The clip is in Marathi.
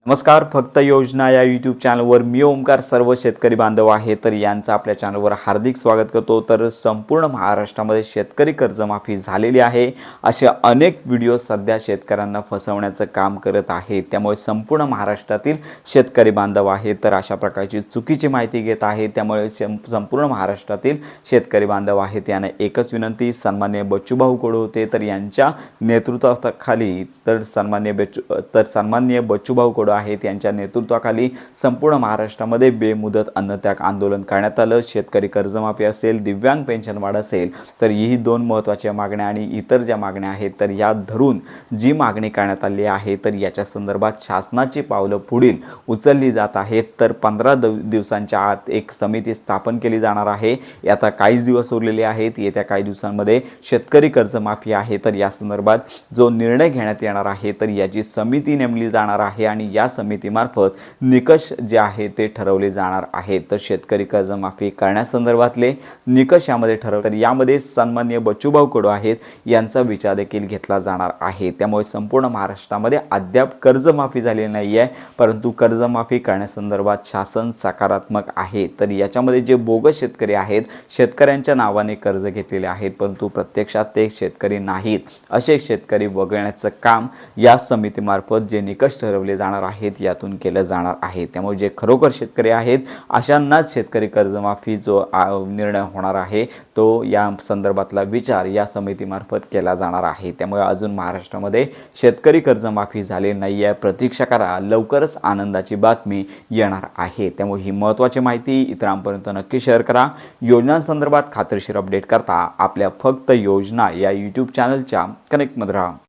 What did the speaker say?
नमस्कार. फक्त योजना या यूट्यूब चॅनलवर मी ओमकार सर्व शेतकरी बांधव आहे तर यांचं आपल्या चॅनलवर हार्दिक स्वागत करतो. तर संपूर्ण महाराष्ट्रामध्ये शेतकरी कर्जमाफी झालेली आहे असे अनेक व्हिडिओ सध्या शेतकऱ्यांना फसवण्याचं काम करत आहेत. त्यामुळे संपूर्ण महाराष्ट्रातील शेतकरी बांधव आहे तर अशा प्रकारची चुकीची माहिती घेत आहे. त्यामुळे संपूर्ण महाराष्ट्रातील शेतकरी बांधव आहेत यांना एकच विनंती, सन्माननीय बच्चूभाऊ कडू होते तर यांच्या नेतृत्वाखाली सन्माननीय बच्चूभाऊ कडू आहेत यांच्या नेतृत्वाखाली संपूर्ण महाराष्ट्रामध्ये बेमुदत अन्नत्याग आंदोलन करण्यात आलं. शेतकरी कर्जमाफी असेल, दिव्यांग पेन्शन वाढ असेल तर ही दोन महत्त्वाच्या मागण्या आणि इतर ज्या मागण्या आहेत तर या धरून जी मागणी करण्यात आली आहे तर याच्या संदर्भात शासनाची पावलं पुढील उचलली जात आहेत. तर 15 दिवसांच्या आत एक समिती स्थापन केली जाणार आहे. आता काहीच दिवस उरलेले आहेत. येत्या काही दिवसांमध्ये शेतकरी कर्जमाफी आहे तर या संदर्भात जो निर्णय घेण्यात येणार आहे तर याची समिती नेमली जाणार आहे आणि या समितीमार्फत निकष जे आहे ते ठरवले जाणार आहेत. तर शेतकरी कर्जमाफी करण्यासंदर्भातले निकष यामध्ये तर यामध्ये सन्माननीय बच्चूभाऊ कडू आहेत यांचा विचार देखील घेतला जाणार आहे. त्यामुळे संपूर्ण महाराष्ट्रामध्ये अद्याप कर्जमाफी झालेली नाही आहे, परंतु कर्जमाफी करण्यासंदर्भात शासन सकारात्मक आहे. तर याच्यामध्ये जे बोगस शेतकरी आहेत, शेतकऱ्यांच्या नावाने कर्ज घेतलेले आहेत परंतु प्रत्यक्षात ते शेतकरी नाहीत, असे शेतकरी वगळण्याचं काम या समितीमार्फत जे निकष ठरवले जाणार आहेत यातून केलं जाणार आहे. त्यामुळे जे खरोखर शेतकरी आहेत अशांनाच शेतकरी कर्जमाफी जो निर्णय होणार आहे तो या संदर्भातला विचार या समितीमार्फत केला जाणार आहे. त्यामुळे अजून महाराष्ट्रामध्ये शेतकरी कर्जमाफी झाली नाही आहे. प्रतीक्षा करा, लवकरच आनंदाची बातमी येणार आहे. त्यामुळे ही महत्त्वाची माहिती इतरांपर्यंत नक्की शेअर करा. योजनांसंदर्भात खात्रीशीर अपडेट करता आपल्या फक्त योजना या यूट्यूब चॅनलच्या कनेक्टमध्ये राहा.